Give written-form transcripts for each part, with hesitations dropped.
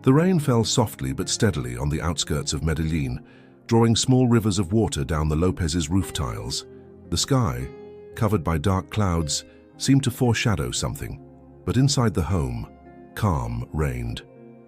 The rain fell softly but steadily on the outskirts of Medellin, drawing small rivers of water down the Lopez's roof tiles. The sky, covered by dark clouds, seemed to foreshadow something, but inside the home, calm reigned.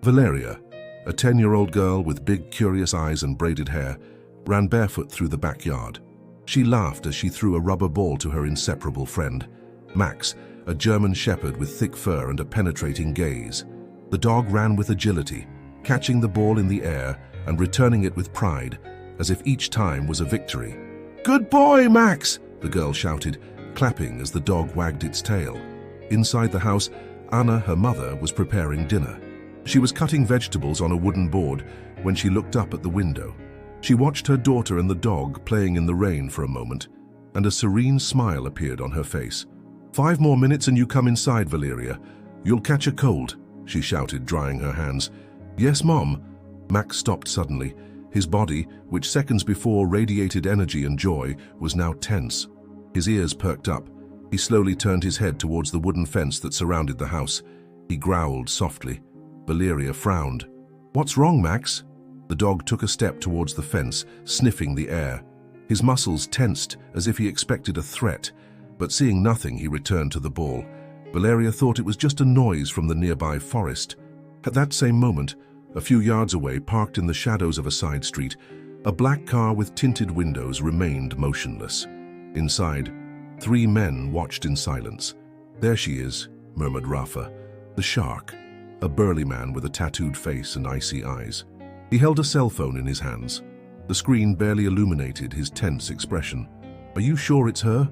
Valeria, a 10-year-old girl with big, curious eyes and braided hair, ran barefoot through the backyard. She laughed as she threw a rubber ball to her inseparable friend, Max, a German shepherd with thick fur and a penetrating gaze. The dog ran with agility, catching the ball in the air and returning it with pride, as if each time was a victory. "Good boy, Max!" the girl shouted, clapping as the dog wagged its tail. Inside the house, Anna, her mother, was preparing dinner. She was cutting vegetables on a wooden board when she looked up at the window. She watched her daughter and the dog playing in the rain for a moment, and a serene smile appeared on her face. "5 more minutes and you come inside, Valeria. You'll catch a cold," she shouted, drying her hands. "Yes, Mom." Max stopped suddenly. His body, which seconds before radiated energy and joy, was now tense. His ears perked up. He slowly turned his head towards the wooden fence that surrounded the house. He growled softly. Valeria frowned. "What's wrong, Max?" The dog took a step towards the fence, sniffing the air. His muscles tensed as if he expected a threat, but seeing nothing, he returned to the ball. Valeria thought it was just a noise from the nearby forest. At that same moment, a few yards away, parked in the shadows of a side street, a black car with tinted windows remained motionless. Inside, 3 men watched in silence. "There she is," murmured Rafa, "the shark," a burly man with a tattooed face and icy eyes. He held a cell phone in his hands. The screen barely illuminated his tense expression. "Are you sure it's her?"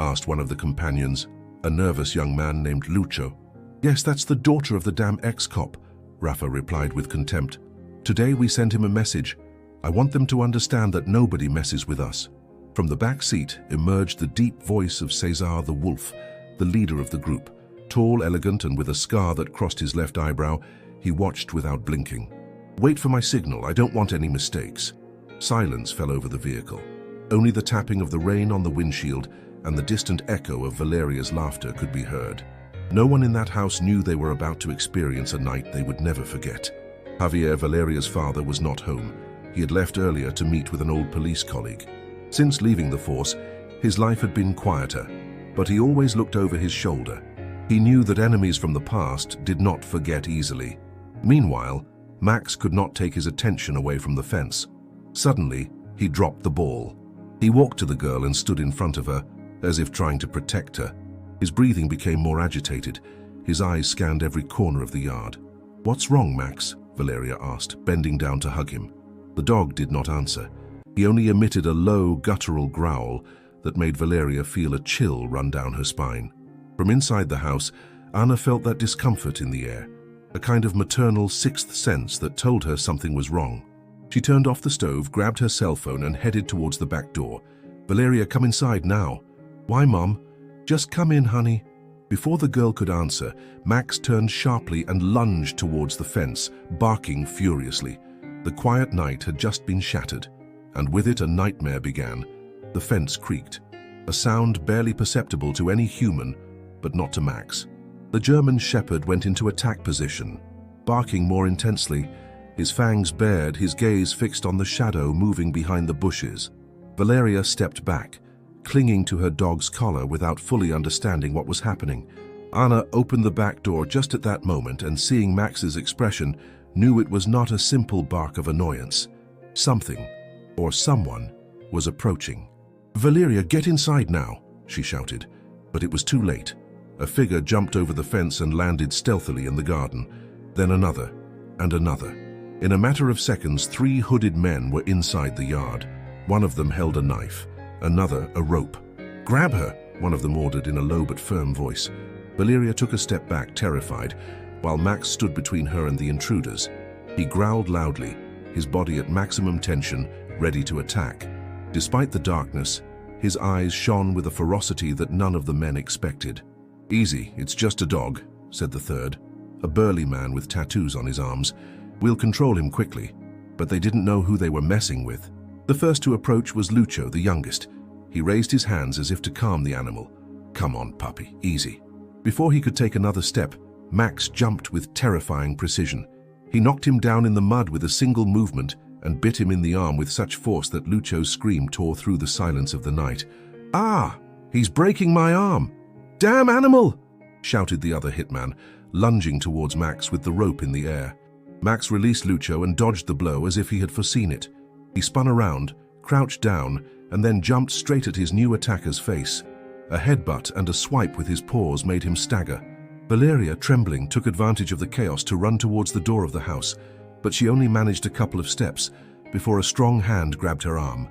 asked one of the companions, a nervous young man named Lucho. "Yes, that's the daughter of the damn ex-cop," Rafa replied with contempt. "Today we sent him a message. I want them to understand that nobody messes with us." From the back seat emerged the deep voice of Cesar the Wolf, the leader of the group. Tall, elegant, and with a scar that crossed his left eyebrow, he watched without blinking. "Wait for my signal, I don't want any mistakes." Silence fell over the vehicle. Only the tapping of the rain on the windshield and the distant echo of Valeria's laughter could be heard. No one in that house knew they were about to experience a night they would never forget. Javier, Valeria's father, was not home. He had left earlier to meet with an old police colleague. Since leaving the force, his life had been quieter, but he always looked over his shoulder. He knew that enemies from the past did not forget easily. Meanwhile, Max could not take his attention away from the fence. Suddenly, he dropped the ball. He walked to the girl and stood in front of her, as if trying to protect her. His breathing became more agitated. His eyes scanned every corner of the yard. "What's wrong, Max?" Valeria asked, bending down to hug him. The dog did not answer. He only emitted a low, guttural growl that made Valeria feel a chill run down her spine. From inside the house, Anna felt that discomfort in the air, a kind of maternal sixth sense that told her something was wrong. She turned off the stove, grabbed her cell phone, and headed towards the back door. "Valeria, come inside now." "Why, Mom?" "Just come in, honey." Before the girl could answer, Max turned sharply and lunged towards the fence, barking furiously. The quiet night had just been shattered, and with it a nightmare began. The fence creaked, a sound barely perceptible to any human, but not to Max. The German shepherd went into attack position, barking more intensely, his fangs bared, his gaze fixed on the shadow moving behind the bushes. Valeria stepped back, clinging to her dog's collar without fully understanding what was happening. Anna opened the back door just at that moment and, seeing Max's expression, knew it was not a simple bark of annoyance. Something, or someone, was approaching. "Valeria, get inside now," she shouted. But it was too late. A figure jumped over the fence and landed stealthily in the garden. Then another, and another. In a matter of seconds, 3 hooded men were inside the yard. One of them held a knife, another a rope. "Grab her," one of them ordered in a low but firm voice. Valeria took a step back, terrified, while Max stood between her and the intruders. He growled loudly, his body at maximum tension, ready to attack. Despite the darkness, his eyes shone with a ferocity that none of the men expected. "Easy, it's just a dog," said the third, a burly man with tattoos on his arms. "We'll control him quickly." But they didn't know who they were messing with. The first to approach was Lucho, the youngest. He raised his hands as if to calm the animal. "Come on, puppy, easy." Before he could take another step, Max jumped with terrifying precision. He knocked him down in the mud with a single movement and bit him in the arm with such force that Lucho's scream tore through the silence of the night. "Ah! He's breaking my arm! Damn animal!" shouted the other hitman, lunging towards Max with the rope in the air. Max released Lucho and dodged the blow as if he had foreseen it. He spun around, crouched down, and then jumped straight at his new attacker's face. A headbutt and a swipe with his paws made him stagger. Valeria, trembling, took advantage of the chaos to run towards the door of the house, but she only managed a couple of steps before a strong hand grabbed her arm.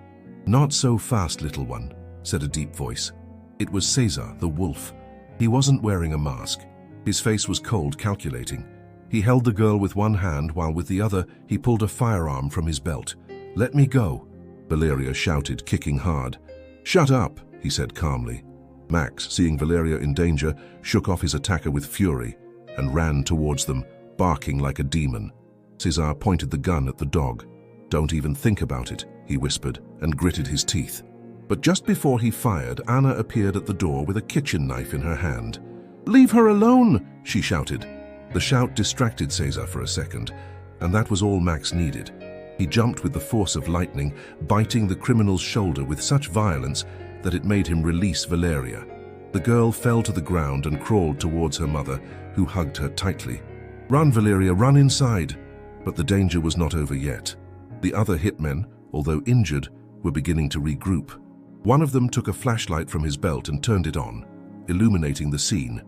"Not so fast, little one," said a deep voice. It was Cesar, the wolf. He wasn't wearing a mask. His face was cold, calculating. He held the girl with one hand while with the other he pulled a firearm from his belt. "Let me go," Valeria shouted, kicking hard. "Shut up," he said calmly. Max, seeing Valeria in danger, shook off his attacker with fury and ran towards them, barking like a demon. Cesar pointed the gun at the dog. "Don't even think about it," he whispered and gritted his teeth. But just before he fired, Anna appeared at the door with a kitchen knife in her hand. "Leave her alone!" she shouted. The shout distracted Cesar for a second, and that was all Max needed. He jumped with the force of lightning, biting the criminal's shoulder with such violence that it made him release Valeria. The girl fell to the ground and crawled towards her mother, who hugged her tightly. "Run, Valeria, run inside!" But the danger was not over yet. The other hitmen, although injured, were beginning to regroup. One of them took a flashlight from his belt and turned it on, illuminating the scene.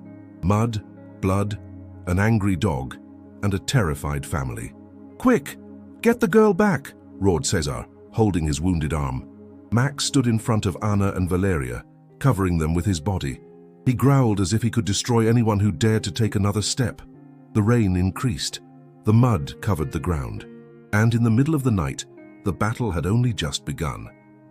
Mud, blood, an angry dog, and a terrified family. "Quick! Get the girl back!" roared Cesar, holding his wounded arm. Max stood in front of Anna and Valeria, covering them with his body. He growled as if he could destroy anyone who dared to take another step. The rain increased. The mud covered the ground. And in the middle of the night, the battle had only just begun.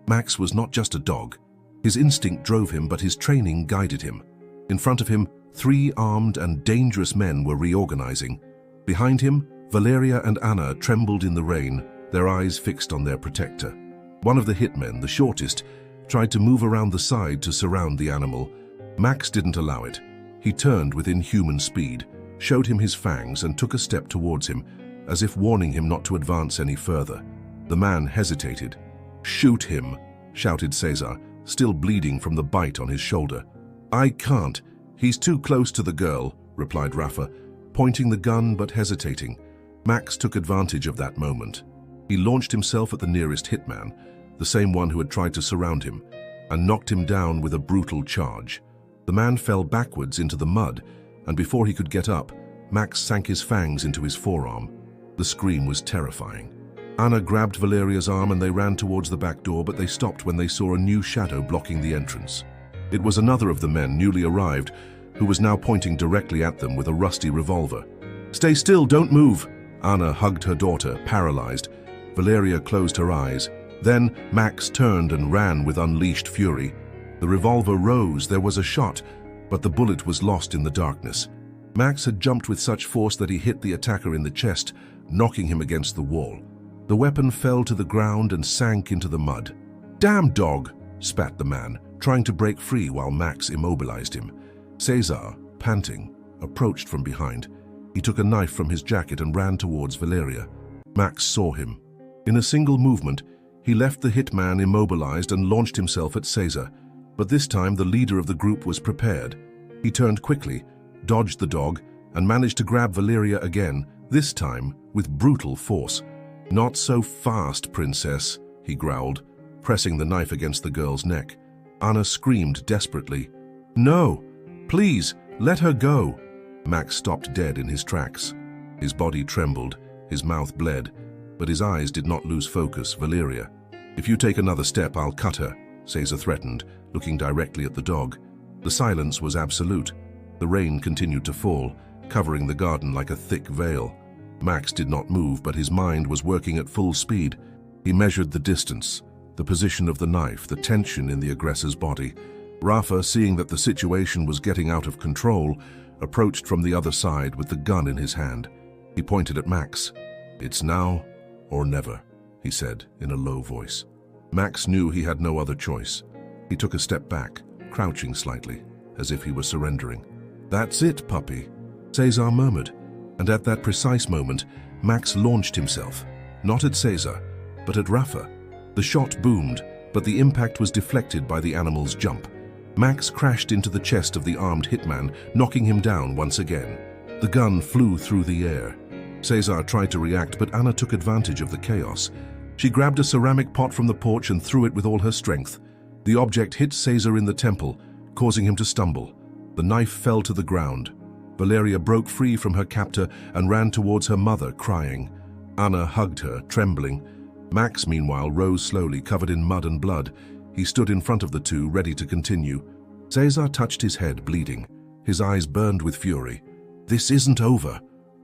Max was not just a dog. His instinct drove him, but his training guided him. In front of him, 3 armed and dangerous men were reorganizing. Behind him, Valeria and Anna trembled in the rain, their eyes fixed on their protector. One of the hitmen, the shortest, tried to move around the side to surround the animal. Max didn't allow it. He turned with inhuman speed, showed him his fangs, and took a step towards him, as if warning him not to advance any further. The man hesitated. "Shoot him," shouted Cesar, still bleeding from the bite on his shoulder. "I can't. He's too close to the girl," replied Rafa, pointing the gun but hesitating. Max took advantage of that moment. He launched himself at the nearest hitman, the same one who had tried to surround him, and knocked him down with a brutal charge. The man fell backwards into the mud, and before he could get up, Max sank his fangs into his forearm. The scream was terrifying. Anna grabbed Valeria's arm and they ran towards the back door, but they stopped when they saw a new shadow blocking the entrance. It was another of the men, newly arrived, who was now pointing directly at them with a rusty revolver. "Stay still, don't move!" Anna hugged her daughter, paralyzed. Valeria closed her eyes. Then Max turned and ran with unleashed fury. The revolver rose, there was a shot, but the bullet was lost in the darkness. Max had jumped with such force that he hit the attacker in the chest, knocking him against the wall. The weapon fell to the ground and sank into the mud. "Damn dog!" spat the man, trying to break free while Max immobilized him. Cesar, panting, approached from behind. He took a knife from his jacket and ran towards Valeria. Max saw him. In a single movement, he left the hitman immobilized and launched himself at Cesar. But this time the leader of the group was prepared. He turned quickly, dodged the dog, and managed to grab Valeria again, this time with brutal force. "Not so fast, princess," he growled, pressing the knife against the girl's neck. Anna screamed desperately. "No! Please, let her go!" Max stopped dead in his tracks. His body trembled, his mouth bled, but his eyes did not lose focus. "Valeria, if you take another step, I'll cut her," Cesar threatened, looking directly at the dog. The silence was absolute. The rain continued to fall, covering the garden like a thick veil. Max did not move, but his mind was working at full speed. He measured the distance, the position of the knife, the tension in the aggressor's body. Rafa, seeing that the situation was getting out of control, approached from the other side with the gun in his hand. He pointed at Max. "It's now or never," he said in a low voice. Max knew he had no other choice. He took a step back, crouching slightly, as if he were surrendering. "That's it, puppy," Cesar murmured, and at that precise moment, Max launched himself, not at Cesar, but at Rafa. The shot boomed, but the impact was deflected by the animal's jump. Max crashed into the chest of the armed hitman, knocking him down once again. The gun flew through the air. Cesar tried to react, but Anna took advantage of the chaos. She grabbed a ceramic pot from the porch and threw it with all her strength. The object hit Cesar in the temple, causing him to stumble. The knife fell to the ground. Valeria broke free from her captor and ran towards her mother, crying. Anna hugged her, trembling. Max, meanwhile, rose slowly, covered in mud and blood. He stood in front of the two, ready to continue. Cesar touched his head, bleeding. His eyes burned with fury. This isn't over.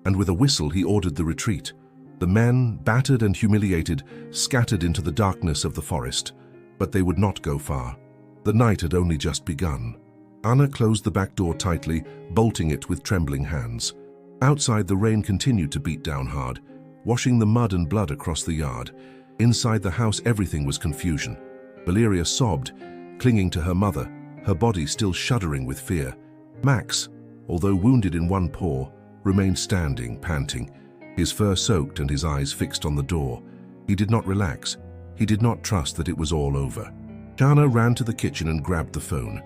And with a whistle, he ordered the retreat. The men, battered and humiliated, scattered into the darkness of the forest. But they would not go far. The night had only just begun. Anna closed the back door tightly, bolting it with trembling hands. Outside, the rain continued to beat down hard, washing the mud and blood across the yard. Inside the house, everything was confusion. Valeria sobbed, clinging to her mother, her body still shuddering with fear. Max, although wounded in one paw, remained standing, panting, his fur soaked and his eyes fixed on the door. He did not relax. He did not trust that it was all over. Shana ran to the kitchen and grabbed the phone.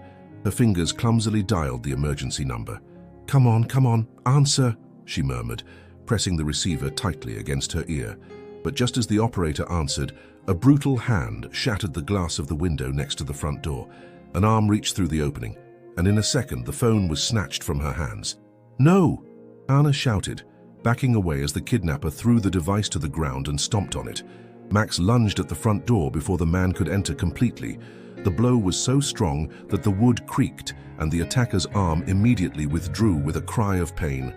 Her fingers clumsily dialed the emergency number. Come on, answer," she murmured, pressing the receiver tightly against her ear. But just as the operator answered, a brutal hand shattered the glass of the window next to the front door. An arm reached through the opening, and in a second the phone was snatched from her hands. "No!" Anna shouted, backing away as the kidnapper threw the device to the ground and stomped on it. Max lunged at the front door before the man could enter completely. The blow was so strong that the wood creaked, and the attacker's arm immediately withdrew with a cry of pain.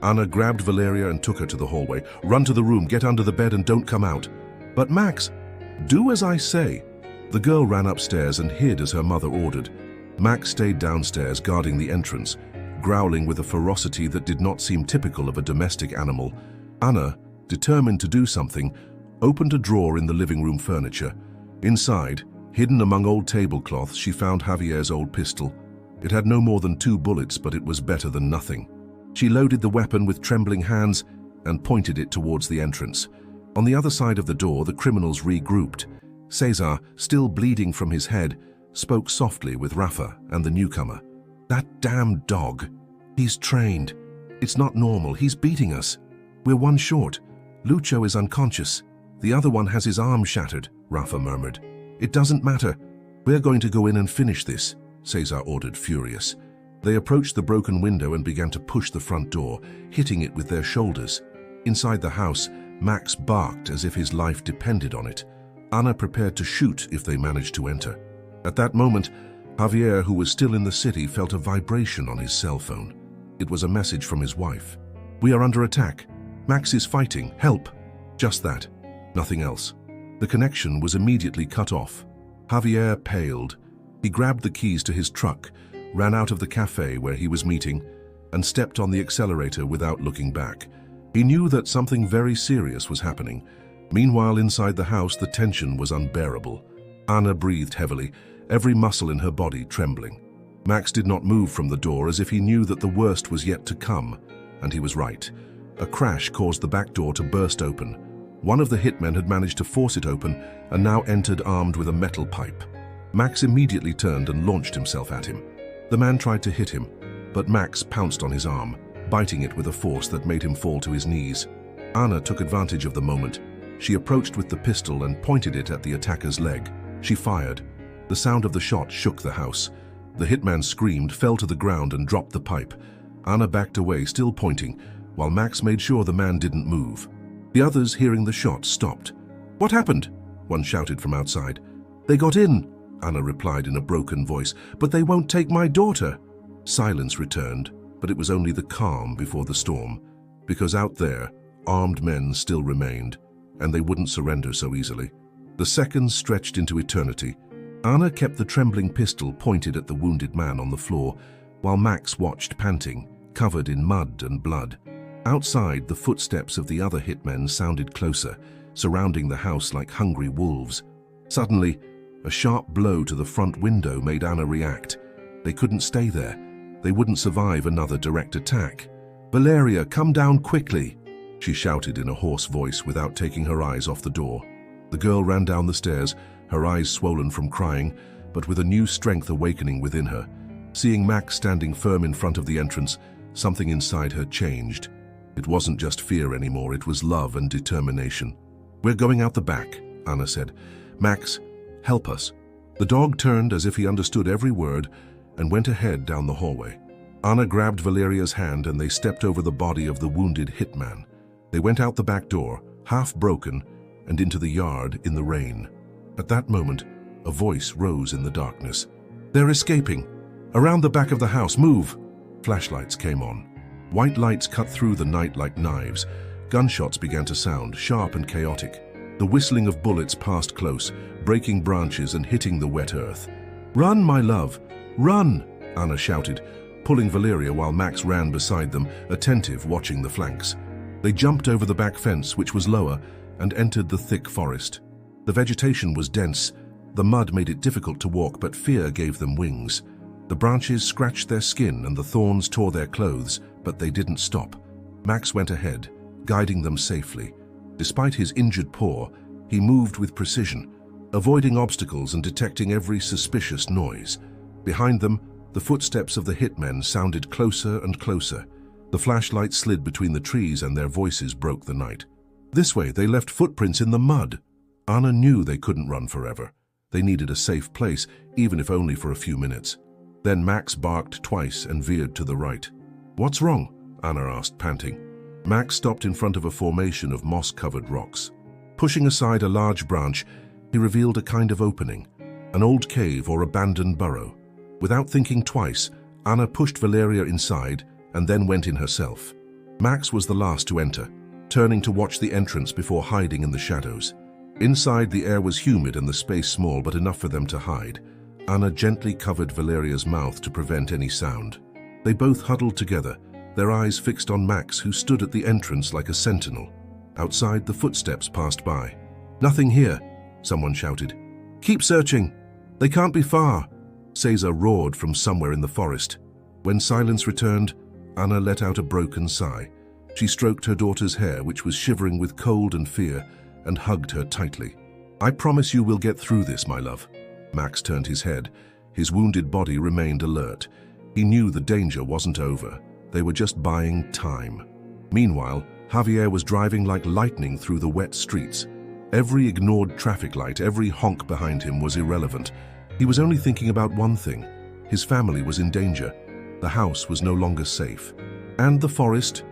Anna grabbed Valeria and took her to the hallway. "Run to the room, get under the bed and don't come out." "But Max, do as I say." The girl ran upstairs and hid as her mother ordered. Max stayed downstairs, guarding the entrance, growling with a ferocity that did not seem typical of a domestic animal. Anna, determined to do something, opened a drawer in the living room furniture. Inside, hidden among old tablecloths, she found Javier's old pistol. It had no more than 2 bullets, but it was better than nothing. She loaded the weapon with trembling hands and pointed it towards the entrance. On the other side of the door, the criminals regrouped. Cesar, still bleeding from his head, spoke softly with Rafa and the newcomer. "That damn dog. He's trained. It's not normal. He's beating us. We're one short. Lucho is unconscious. The other one has his arm shattered," Rafa murmured. "It doesn't matter. We're going to go in and finish this," Cesar ordered, furious. They approached the broken window and began to push the front door, hitting it with their shoulders. Inside the house, Max barked as if his life depended on it. Anna prepared to shoot if they managed to enter. At that moment, Javier, who was still in the city, felt a vibration on his cell phone. It was a message from his wife. "We are under attack. Max is fighting. Help." Just that. Nothing else. The connection was immediately cut off. Javier paled. He grabbed the keys to his truck, ran out of the cafe where he was meeting, and stepped on the accelerator without looking back. He knew that something very serious was happening. Meanwhile, inside the house, the tension was unbearable. Anna breathed heavily, every muscle in her body trembling. Max did not move from the door, as if he knew that the worst was yet to come. And he was right. A crash caused the back door to burst open. One of the hitmen had managed to force it open and now entered armed with a metal pipe. Max immediately turned and launched himself at him. The man tried to hit him, but Max pounced on his arm, biting it with a force that made him fall to his knees. Anna took advantage of the moment. She approached with the pistol and pointed it at the attacker's leg. She fired. The sound of the shot shook the house. The hitman screamed, fell to the ground and dropped the pipe. Anna backed away, still pointing, while Max made sure the man didn't move. The others, hearing the shot, stopped. "What happened?" one shouted from outside. "They got in," Anna replied in a broken voice, "but they won't take my daughter." Silence returned, but it was only the calm before the storm, because out there, armed men still remained, and they wouldn't surrender so easily. The seconds stretched into eternity. Anna kept the trembling pistol pointed at the wounded man on the floor, while Max watched, panting, covered in mud and blood. Outside, the footsteps of the other hitmen sounded closer, surrounding the house like hungry wolves. Suddenly, a sharp blow to the front window made Anna react. They couldn't stay there. They wouldn't survive another direct attack. "Valeria, come down quickly." she shouted in a hoarse voice without taking her eyes off the door. The girl ran down the stairs, her eyes swollen from crying, but with a new strength awakening within her. Seeing Max standing firm in front of the entrance, something inside her changed. It wasn't just fear anymore, it was love and determination. "We're going out the back," Anna said. "Max, help us." The dog turned as if he understood every word and went ahead down the hallway. Anna grabbed Valeria's hand and they stepped over the body of the wounded hitman. They went out the back door, half broken, and into the yard in the rain. At that moment, a voice rose in the darkness. "They're escaping! Around the back of the house, move!" Flashlights came on. White lights cut through the night like knives. Gunshots began to sound, sharp and chaotic. The whistling of bullets passed close, breaking branches and hitting the wet earth. "Run, my love! Run!" Anna shouted, pulling Valeria while Max ran beside them, attentive, watching the flanks. They jumped over the back fence, which was lower, and entered the thick forest. The vegetation was dense. The mud made it difficult to walk, but fear gave them wings. The branches scratched their skin and the thorns tore their clothes, but they didn't stop. Max went ahead, guiding them safely. Despite his injured paw, he moved with precision, avoiding obstacles and detecting every suspicious noise. Behind them, the footsteps of the hitmen sounded closer and closer. The flashlight slid between the trees and their voices broke the night. This way, they left footprints in the mud. Anna knew they couldn't run forever. They needed a safe place, even if only for a few minutes. Then Max barked twice and veered to the right. "What's wrong?" Anna asked, panting. Max stopped in front of a formation of moss-covered rocks. Pushing aside a large branch, he revealed a kind of opening, an old cave or abandoned burrow. Without thinking twice, Anna pushed Valeria inside and then went in herself. Max was the last to enter, turning to watch the entrance before hiding in the shadows. Inside, the air was humid and the space small, but enough for them to hide. Anna gently covered Valeria's mouth to prevent any sound. They both huddled together, their eyes fixed on Max, who stood at the entrance like a sentinel. Outside, the footsteps passed by. "Nothing here," someone shouted. "Keep searching. They can't be far," Caesar roared from somewhere in the forest. When silence returned, Anna let out a broken sigh. She stroked her daughter's hair, which was shivering with cold and fear, and hugged her tightly. "I promise you we'll get through this, my love." Max turned his head. His wounded body remained alert. He knew the danger wasn't over. They were just buying time. Meanwhile, Javier was driving like lightning through the wet streets. Every ignored traffic light, every honk behind him was irrelevant. He was only thinking about one thing. His family was in danger. The house was no longer safe. And the forest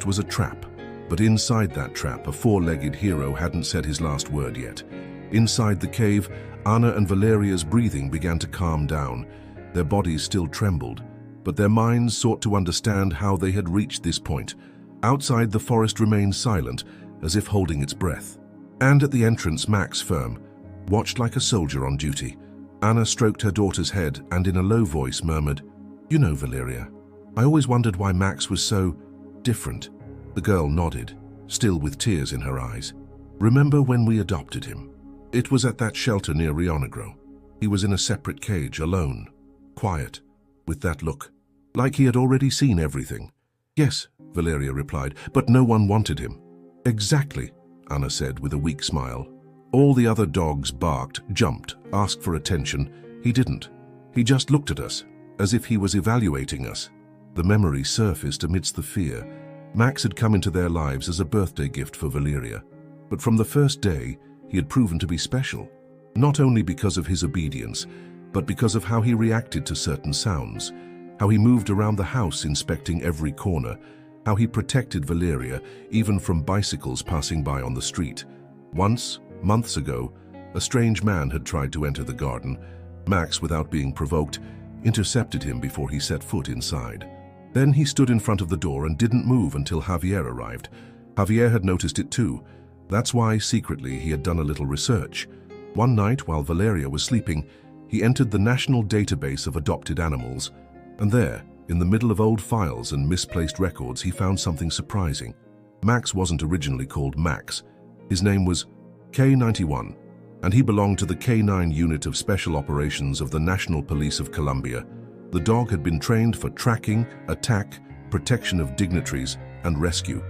was a trap. But inside that trap, a four-legged hero hadn't said his last word yet. Inside the cave, Anna and Valeria's breathing began to calm down. Their bodies still trembled, but their minds sought to understand how they had reached this point. Outside, the forest remained silent, as if holding its breath. And at the entrance, Max, firm, watched like a soldier on duty. Anna stroked her daughter's head and in a low voice murmured, "You know, Valeria, I always wondered why Max was so different." The girl nodded, still with tears in her eyes. "Remember when we adopted him? It was at that shelter near Rionegro. He was in a separate cage, alone, quiet, with that look, like he had already seen everything." "Yes," Valeria replied, "but no one wanted him." "Exactly," Anna said with a weak smile. "All the other dogs barked, jumped, asked for attention. He didn't. He just looked at us, as if he was evaluating us." The memory surfaced amidst the fear. Max had come into their lives as a birthday gift for Valeria, but from the first day, he had proven to be special, not only because of his obedience, but because of how he reacted to certain sounds, how he moved around the house inspecting every corner, how he protected Valeria even from bicycles passing by on the street. Once, months ago, a strange man had tried to enter the garden. Max, without being provoked, intercepted him before he set foot inside. Then he stood in front of the door and didn't move until Javier arrived. Javier had noticed it too. That's why, secretly, he had done a little research. One night, while Valeria was sleeping, he entered the national database of adopted animals. And there, in the middle of old files and misplaced records, he found something surprising. Max wasn't originally called Max. His name was K91, and he belonged to the K9 unit of Special Operations of the National Police of Colombia. The dog had been trained for tracking, attack, protection of dignitaries, and rescue.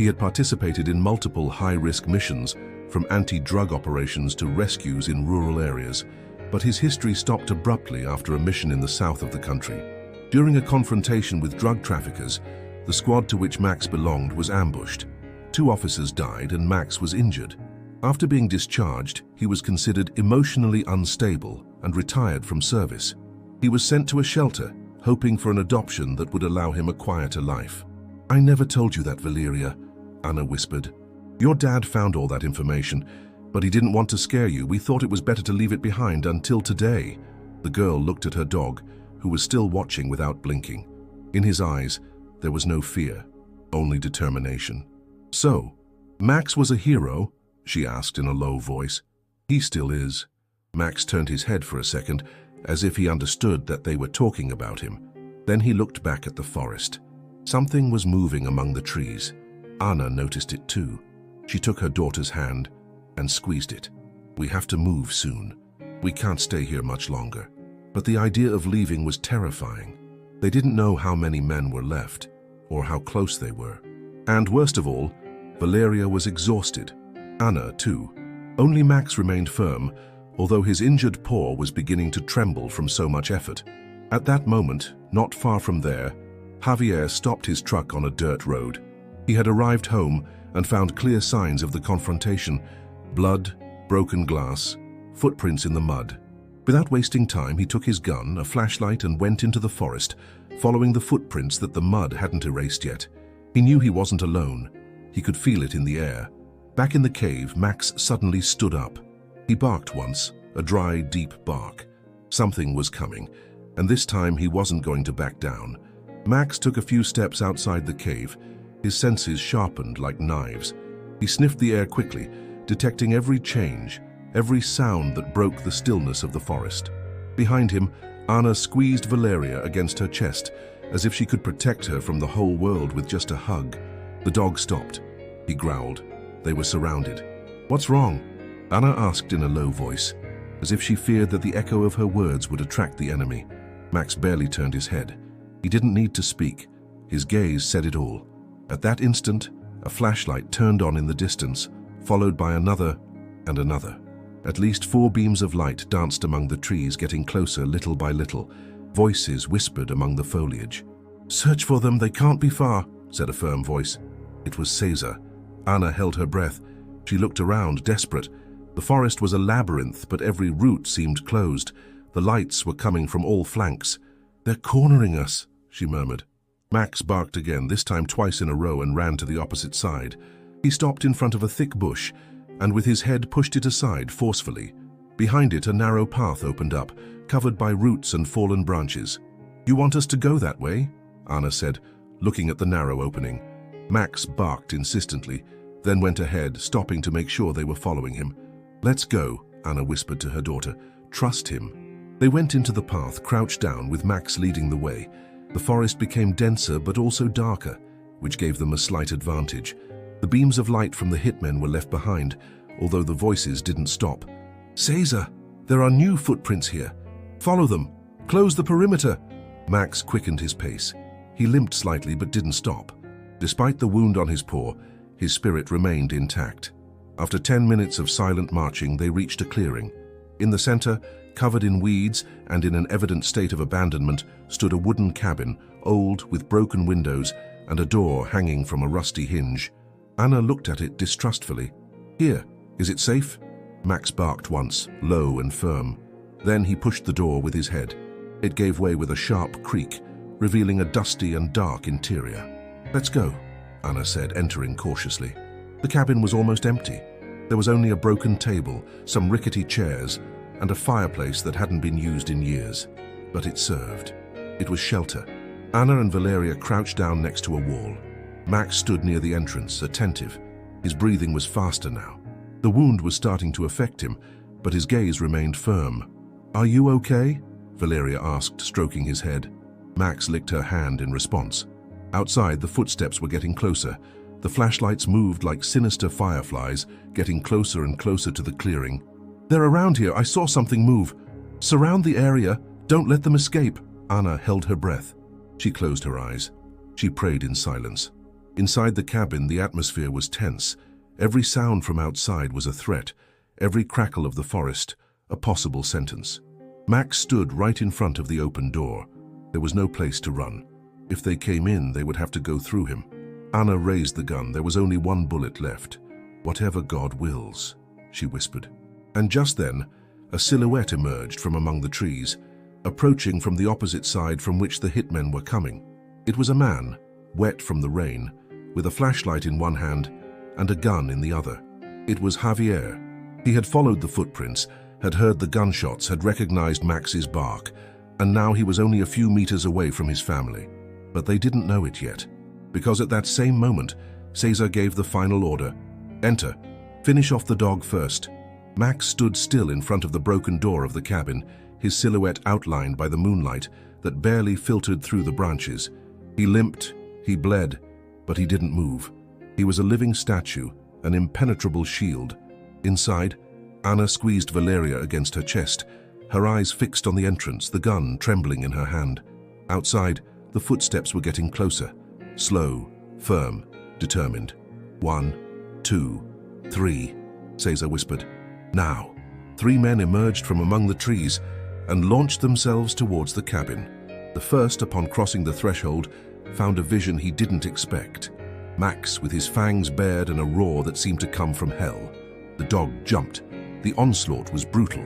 He had participated in multiple high-risk missions, from anti-drug operations to rescues in rural areas, but his history stopped abruptly after a mission in the south of the country. During a confrontation with drug traffickers, the squad to which Max belonged was ambushed. 2 officers died and Max was injured. After being discharged, he was considered emotionally unstable and retired from service. He was sent to a shelter, hoping for an adoption that would allow him a quieter life. "I never told you that, Valeria," Anna whispered. "Your dad found all that information, but he didn't want to scare you. We thought it was better to leave it behind until today." The girl looked at her dog, who was still watching without blinking. In his eyes, there was no fear, only determination. "So, Max was a hero?" she asked in a low voice. "He still is." Max turned his head for a second, as if he understood that they were talking about him. Then he looked back at the forest. Something was moving among the trees. Anna noticed it too. She took her daughter's hand and squeezed it. "We have to move soon. We can't stay here much longer." But the idea of leaving was terrifying. They didn't know how many men were left, or how close they were. And worst of all, Valeria was exhausted. Anna, too. Only Max remained firm, although his injured paw was beginning to tremble from so much effort. At that moment, not far from there, Javier stopped his truck on a dirt road. He had arrived home and found clear signs of the confrontation: blood, broken glass, footprints in the mud. Without wasting time, he took his gun, a flashlight, and went into the forest, following the footprints that the mud hadn't erased yet. He knew he wasn't alone. He could feel it in the air. Back in the cave, Max suddenly stood up. He barked once, a dry, deep bark. Something was coming, and this time he wasn't going to back down. Max took a few steps outside the cave, his senses sharpened like knives. He sniffed the air quickly, detecting every change, every sound that broke the stillness of the forest. Behind him, Anna squeezed Valeria against her chest, as if she could protect her from the whole world with just a hug. The dog stopped. He growled. They were surrounded. "What's wrong?" Anna asked in a low voice, as if she feared that the echo of her words would attract the enemy. Max barely turned his head. He didn't need to speak. His gaze said it all. At that instant, a flashlight turned on in the distance, followed by another and another. At least 4 beams of light danced among the trees, getting closer little by little. Voices whispered among the foliage. "Search for them, they can't be far," said a firm voice. It was Caesar. Anna held her breath. She looked around, desperate. The forest was a labyrinth, but every route seemed closed. The lights were coming from all flanks. "They're cornering us," she murmured. Max barked again, this time twice in a row, and ran to the opposite side. He stopped in front of a thick bush, and with his head pushed it aside forcefully. Behind it, a narrow path opened up, covered by roots and fallen branches. "You want us to go that way?" Anna said, looking at the narrow opening. Max barked insistently, then went ahead, stopping to make sure they were following him. "Let's go," Anna whispered to her daughter. "Trust him." They went into the path, crouched down, with Max leading the way. The forest became denser but also darker, which gave them a slight advantage. The beams of light from the hitmen were left behind, although the voices didn't stop. "Caesar, there are new footprints here. Follow them. Close the perimeter." Max quickened his pace. He limped slightly but didn't stop. Despite the wound on his paw, his spirit remained intact. After 10 minutes of silent marching, they reached a clearing. In the center, covered in weeds and in an evident state of abandonment, stood a wooden cabin, old, with broken windows and a door hanging from a rusty hinge. Anna looked at it distrustfully. "Here, is it safe?" Max barked once, low and firm. Then he pushed the door with his head. It gave way with a sharp creak, revealing a dusty and dark interior. "Let's go," Anna said, entering cautiously. The cabin was almost empty. There was only a broken table, some rickety chairs, and a fireplace that hadn't been used in years. But it served. It was shelter. Anna and Valeria crouched down next to a wall. Max stood near the entrance, attentive. His breathing was faster now. The wound was starting to affect him, but his gaze remained firm. "Are you okay?" Valeria asked, stroking his head. Max licked her hand in response. Outside, the footsteps were getting closer. The flashlights moved like sinister fireflies, getting closer and closer to the clearing. "They're around here. I saw something move. Surround the area. Don't let them escape." Anna held her breath. She closed her eyes. She prayed in silence. Inside the cabin, the atmosphere was tense. Every sound from outside was a threat, every crackle of the forest a possible sentence. Max stood right in front of the open door. There was no place to run. If they came in, they would have to go through him. Anna raised the gun. There was only one bullet left. "Whatever God wills," she whispered. And just then, a silhouette emerged from among the trees, approaching from the opposite side from which the hitmen were coming. It was a man, wet from the rain, with a flashlight in one hand and a gun in the other. It was Javier. He had followed the footprints, had heard the gunshots, had recognized Max's bark, and now he was only a few meters away from his family. But they didn't know it yet, because at that same moment, Cesar gave the final order: "Enter. Finish off the dog first." Max stood still in front of the broken door of the cabin, his silhouette outlined by the moonlight that barely filtered through the branches. He limped, he bled, but he didn't move. He was a living statue, an impenetrable shield. Inside, Anna squeezed Valeria against her chest, her eyes fixed on the entrance, the gun trembling in her hand. Outside, the footsteps were getting closer, slow, firm, determined. 1, 2, 3, Cesar whispered. Now. 3 men emerged from among the trees and launched themselves towards the cabin. The first, upon crossing the threshold, found a vision he didn't expect. Max, with his fangs bared and a roar that seemed to come from hell. The dog jumped. The onslaught was brutal.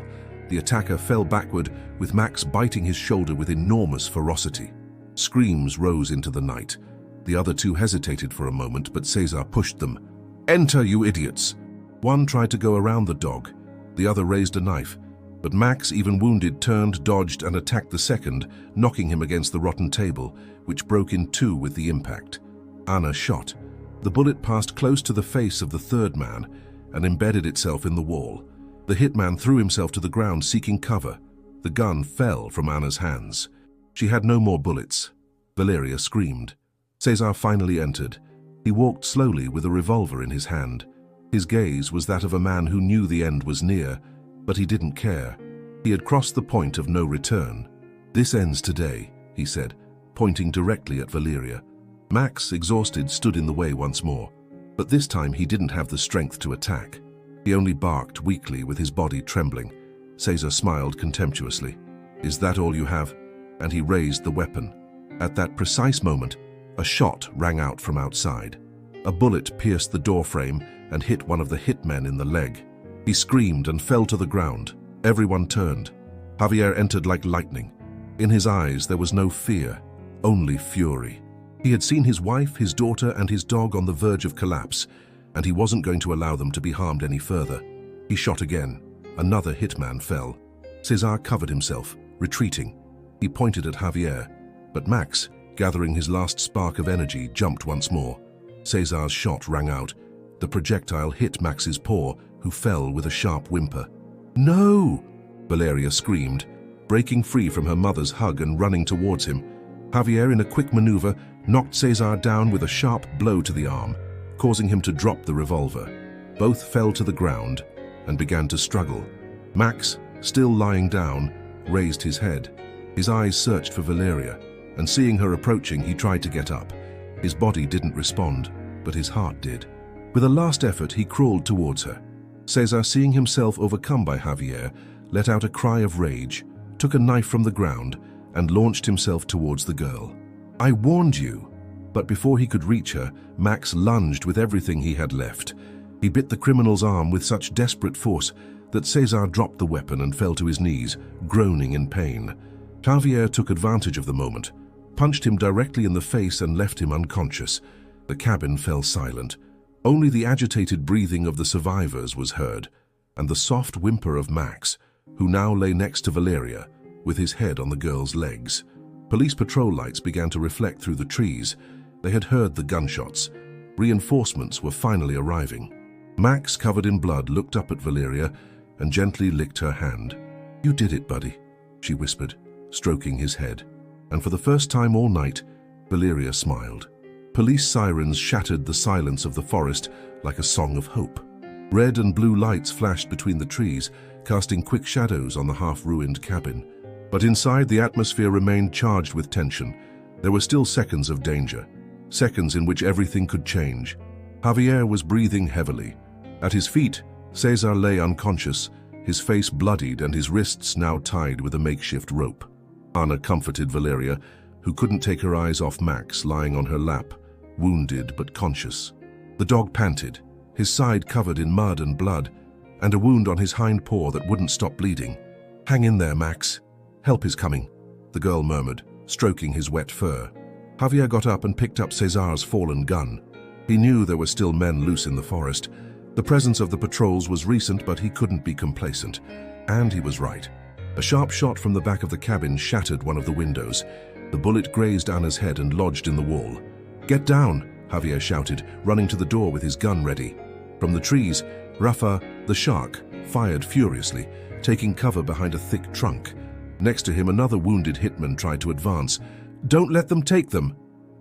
The attacker fell backward, with Max biting his shoulder with enormous ferocity. Screams rose into the night. The other 2 hesitated for a moment, but Cesar pushed them. "Enter, you idiots!" One tried to go around the dog. The other raised a knife. But Max, even wounded, turned, dodged, and attacked the second, knocking him against the rotten table, which broke in 2 with the impact. Anna shot. The bullet passed close to the face of the third man and embedded itself in the wall. The hitman threw himself to the ground, seeking cover. The gun fell from Anna's hands. She had no more bullets. Valeria screamed. Cesar finally entered. He walked slowly with a revolver in his hand. His gaze was that of a man who knew the end was near, but he didn't care. He had crossed the point of no return. "This ends today," he said, pointing directly at Valeria. Max, exhausted, stood in the way once more, but this time he didn't have the strength to attack. He only barked weakly, with his body trembling. Cesar smiled contemptuously. "Is that all you have?" And he raised the weapon. At that precise moment, a shot rang out from outside. A bullet pierced the doorframe and hit one of the hitmen in the leg. He screamed and fell to the ground. Everyone turned. Javier entered like lightning. In his eyes there was no fear, only fury. He had seen his wife, his daughter, and his dog on the verge of collapse, and he wasn't going to allow them to be harmed any further. He shot again. Another hitman fell. Cesar covered himself, retreating. He pointed at Javier, but Max, gathering his last spark of energy, jumped once more. Cesar's shot rang out. The projectile hit Max's paw, who fell with a sharp whimper. "No!" Valeria screamed, breaking free from her mother's hug and running towards him. Javier, in a quick maneuver, knocked Cesar down with a sharp blow to the arm, causing him to drop the revolver. Both fell to the ground and began to struggle. Max, still lying down, raised his head. His eyes searched for Valeria, and seeing her approaching, he tried to get up. His body didn't respond, but his heart did. With a last effort, he crawled towards her. Cesar, seeing himself overcome by Javier, let out a cry of rage, took a knife from the ground, and launched himself towards the girl. "I warned you!" But before he could reach her, Max lunged with everything he had left. He bit the criminal's arm with such desperate force that Cesar dropped the weapon and fell to his knees, groaning in pain. Javier took advantage of the moment, punched him directly in the face and left him unconscious. The cabin fell silent. Only the agitated breathing of the survivors was heard, and the soft whimper of Max, who now lay next to Valeria, with his head on the girl's legs. Police patrol lights began to reflect through the trees. They had heard the gunshots. Reinforcements were finally arriving. Max, covered in blood, looked up at Valeria and gently licked her hand. "You did it, buddy," she whispered, stroking his head. And for the first time all night, Valeria smiled. Police sirens shattered the silence of the forest like a song of hope. Red and blue lights flashed between the trees, casting quick shadows on the half-ruined cabin. But inside, the atmosphere remained charged with tension. There were still seconds of danger. seconds in which everything could change. Javier was breathing heavily. At his feet, Cesar lay unconscious, his face bloodied and his wrists now tied with a makeshift rope. Ana comforted Valeria, who couldn't take her eyes off Max lying on her lap, wounded but conscious. The dog panted, his side covered in mud and blood, and a wound on his hind paw that wouldn't stop bleeding. "Hang in there, Max. Help is coming," the girl murmured, stroking his wet fur. Javier got up and picked up Cesar's fallen gun. He knew there were still men loose in the forest. The presence of the patrols was recent, but he couldn't be complacent. And he was right. A sharp shot from the back of the cabin shattered one of the windows. The bullet grazed Anna's head and lodged in the wall. "Get down," Javier shouted, running to the door with his gun ready. From the trees, Rafa, the shark, fired furiously, taking cover behind a thick trunk. Next to him, another wounded hitman tried to advance. "Don't let them take them.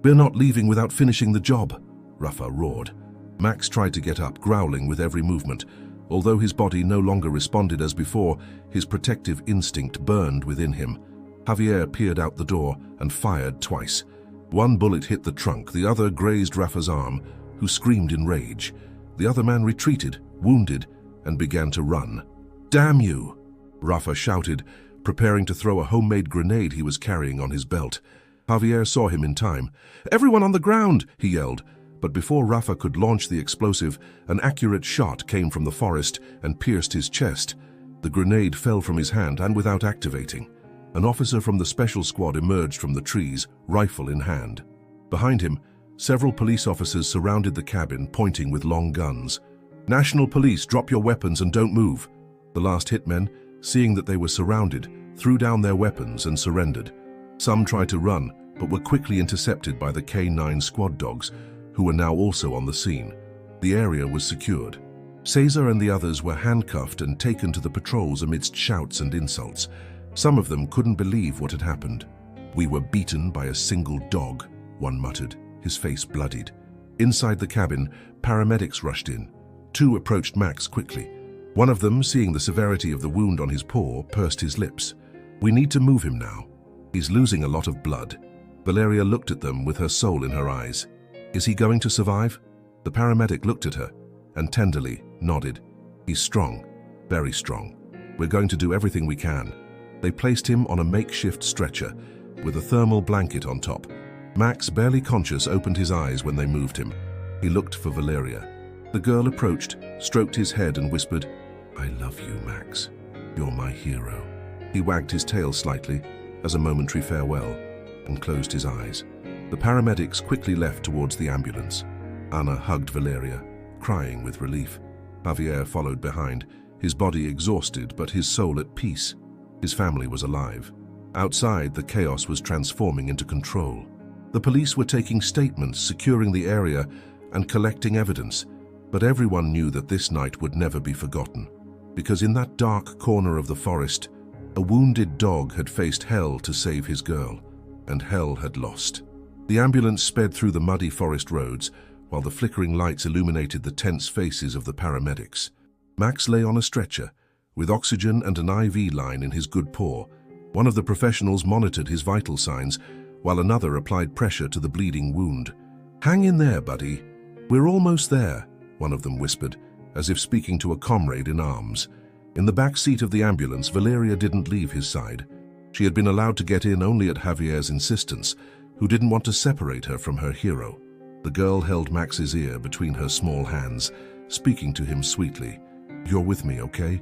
We're not leaving without finishing the job," Rafa roared. Max tried to get up, growling with every movement. Although his body no longer responded as before, his protective instinct burned within him. Javier peered out the door and fired twice. One bullet hit the trunk, the other grazed Rafa's arm, who screamed in rage. The other man retreated, wounded, and began to run. "Damn you!" Rafa shouted, preparing to throw a homemade grenade he was carrying on his belt. Javier saw him in time. "Everyone on the ground!" he yelled. But before Rafa could launch the explosive, an accurate shot came from the forest and pierced his chest. The grenade fell from his hand and without activating. An officer from the special squad emerged from the trees, rifle in hand. Behind him, several police officers surrounded the cabin, pointing with long guns. "National Police, drop your weapons and don't move." The last hitmen, seeing that they were surrounded, threw down their weapons and surrendered. Some tried to run, but were quickly intercepted by the K9 squad dogs, who were now also on the scene. The area was secured. Cesar and the others were handcuffed and taken to the patrols amidst shouts and insults. Some of them couldn't believe what had happened. "We were beaten by a single dog," one muttered, his face bloodied. Inside the cabin, paramedics rushed in. Two approached Max quickly. One of them, seeing the severity of the wound on his paw, pursed his lips. "We need to move him now. He's losing a lot of blood." Valeria looked at them with her soul in her eyes. "Is he going to survive?" The paramedic looked at her and tenderly nodded. "He's strong, very strong. We're going to do everything we can." They placed him on a makeshift stretcher with a thermal blanket on top. Max, barely conscious, opened his eyes when they moved him. He looked for Valeria. The girl approached, stroked his head and whispered, "I love you, Max. You're my hero." He wagged his tail slightly as a momentary farewell and closed his eyes. The paramedics quickly left towards the ambulance. Ana hugged Valeria, crying with relief. Javier followed behind, his body exhausted but his soul at peace. His family was alive. Outside, the chaos was transforming into control. The police were taking statements, securing the area, and collecting evidence. But everyone knew that this night would never be forgotten, because in that dark corner of the forest, a wounded dog had faced hell to save his girl, and hell had lost. The ambulance sped through the muddy forest roads, while the flickering lights illuminated the tense faces of the paramedics. Max lay on a stretcher, with oxygen and an IV line in his good paw. One of the professionals monitored his vital signs, while another applied pressure to the bleeding wound. "Hang in there, buddy. We're almost there," one of them whispered, as if speaking to a comrade in arms. In the back seat of the ambulance, Valeria didn't leave his side. She had been allowed to get in only at Javier's insistence, who didn't want to separate her from her hero. The girl held Max's ear between her small hands, speaking to him sweetly. "You're with me, okay?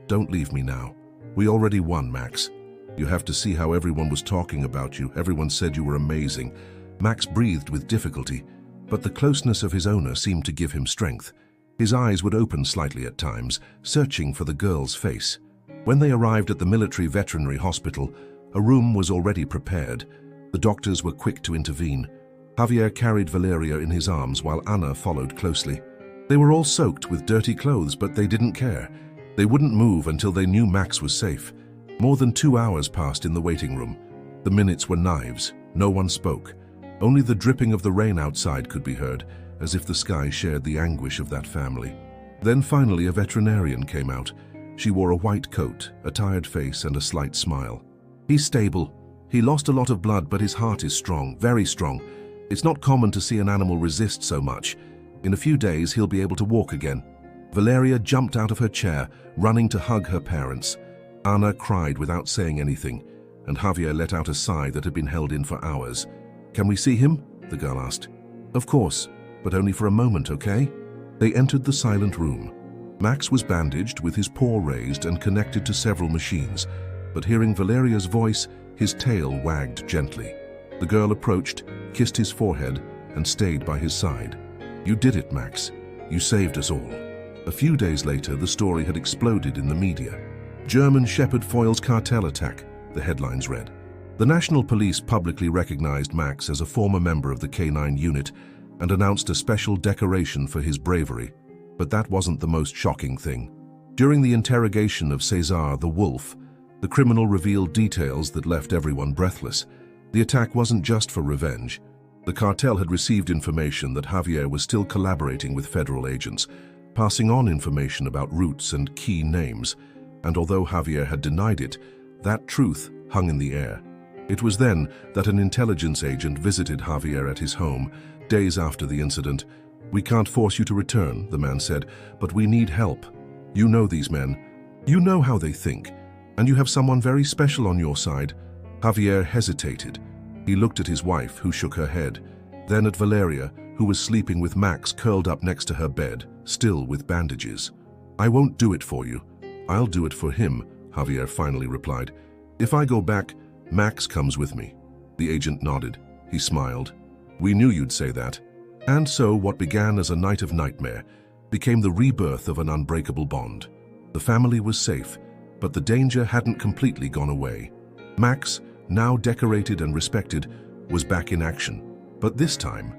Don't leave me now. We already won, Max. You have to see how everyone was talking about you. Everyone said you were amazing." Max breathed with difficulty, but the closeness of his owner seemed to give him strength. His eyes would open slightly at times, searching for the girl's face. When they arrived at the military veterinary hospital, a room was already prepared. The doctors were quick to intervene. Javier carried Valeria in his arms while Ana followed closely. They were all soaked with dirty clothes, but they didn't care. They wouldn't move until they knew Max was safe. More than 2 hours passed in the waiting room. The minutes were knives. No one spoke. Only the dripping of the rain outside could be heard, as if the sky shared the anguish of that family. Then finally a veterinarian came out. She wore a white coat, a tired face, and a slight smile. "He's stable. He lost a lot of blood, but his heart is strong, very strong. It's not common to see an animal resist so much. In a few days, he'll be able to walk again. Valeria jumped out of her chair, running to hug her parents. Ana cried without saying anything, and Javier let out a sigh that had been held in for hours. "Can we see him?" the girl asked. "Of course, but only for a moment, okay?" They entered the silent room. Max was bandaged with his paw raised and connected to several machines, but hearing Valeria's voice, his tail wagged gently. The girl approached, kissed his forehead, and stayed by his side. "You did it, Max. You saved us all." A few days later, the story had exploded in the media. "German Shepherd foils cartel attack," the headlines read. The National Police publicly recognized Max as a former member of the K9 unit and announced a special decoration for his bravery. But that wasn't the most shocking thing. During the interrogation of César the Wolf, the criminal revealed details that left everyone breathless. The attack wasn't just for revenge. The cartel had received information that Javier was still collaborating with federal agents, passing on information about routes and key names. And although Javier had denied it, that truth hung in the air. It was then that an intelligence agent visited Javier at his home, days after the incident. "We can't force you to return," the man said, "but we need help. You know these men. You know how they think. And you have someone very special on your side." Javier hesitated. He looked at his wife, who shook her head, then at Valeria, who was sleeping with Max curled up next to her bed, still with bandages. "I won't do it for you. I'll do it for him," Javier finally replied. "If I go back, Max comes with me." The agent nodded. He smiled. "We knew you'd say that." And so what began as a night of nightmare became the rebirth of an unbreakable bond. The family was safe, but the danger hadn't completely gone away. Max, now decorated and respected, was back in action, but this time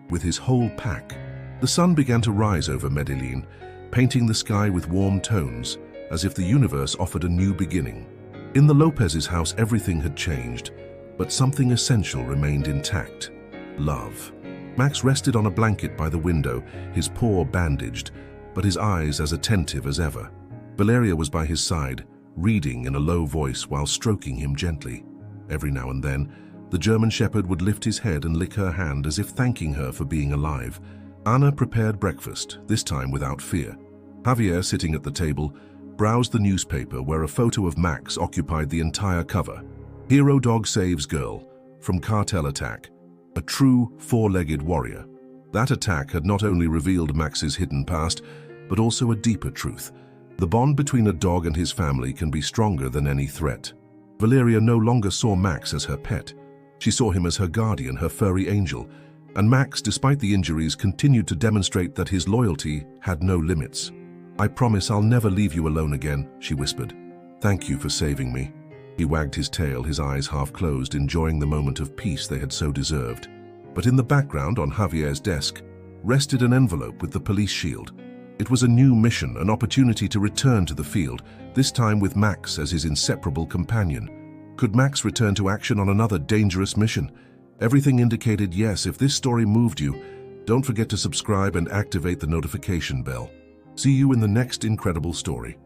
with his whole pack. The sun began to rise over Medellin, painting the sky with warm tones, as if the universe offered a new beginning. In the Lopez's house, everything had changed, but something essential remained intact: love. Max rested on a blanket by the window, his paw bandaged, but his eyes as attentive as ever. Valeria was by his side, reading in a low voice while stroking him gently. Every now and then, the German Shepherd would lift his head and lick her hand as if thanking her for being alive. Ana prepared breakfast, this time without fear. Javier, sitting at the table, browsed the newspaper where a photo of Max occupied the entire cover. "Hero dog saves girl from cartel attack. A true four-legged warrior." That attack had not only revealed Max's hidden past, but also a deeper truth. The bond between a dog and his family can be stronger than any threat. Valeria no longer saw Max as her pet. She saw him as her guardian, her furry angel. And Max, despite the injuries, continued to demonstrate that his loyalty had no limits. "I promise I'll never leave you alone again," she whispered. "Thank you for saving me." He wagged his tail, his eyes half closed, enjoying the moment of peace they had so deserved. But in the background, on Javier's desk, rested an envelope with the police shield. It was a new mission, an opportunity to return to the field, this time with Max as his inseparable companion. Could Max return to action on another dangerous mission? Everything indicated yes. If this story moved you, don't forget to subscribe and activate the notification bell. See you in the next incredible story.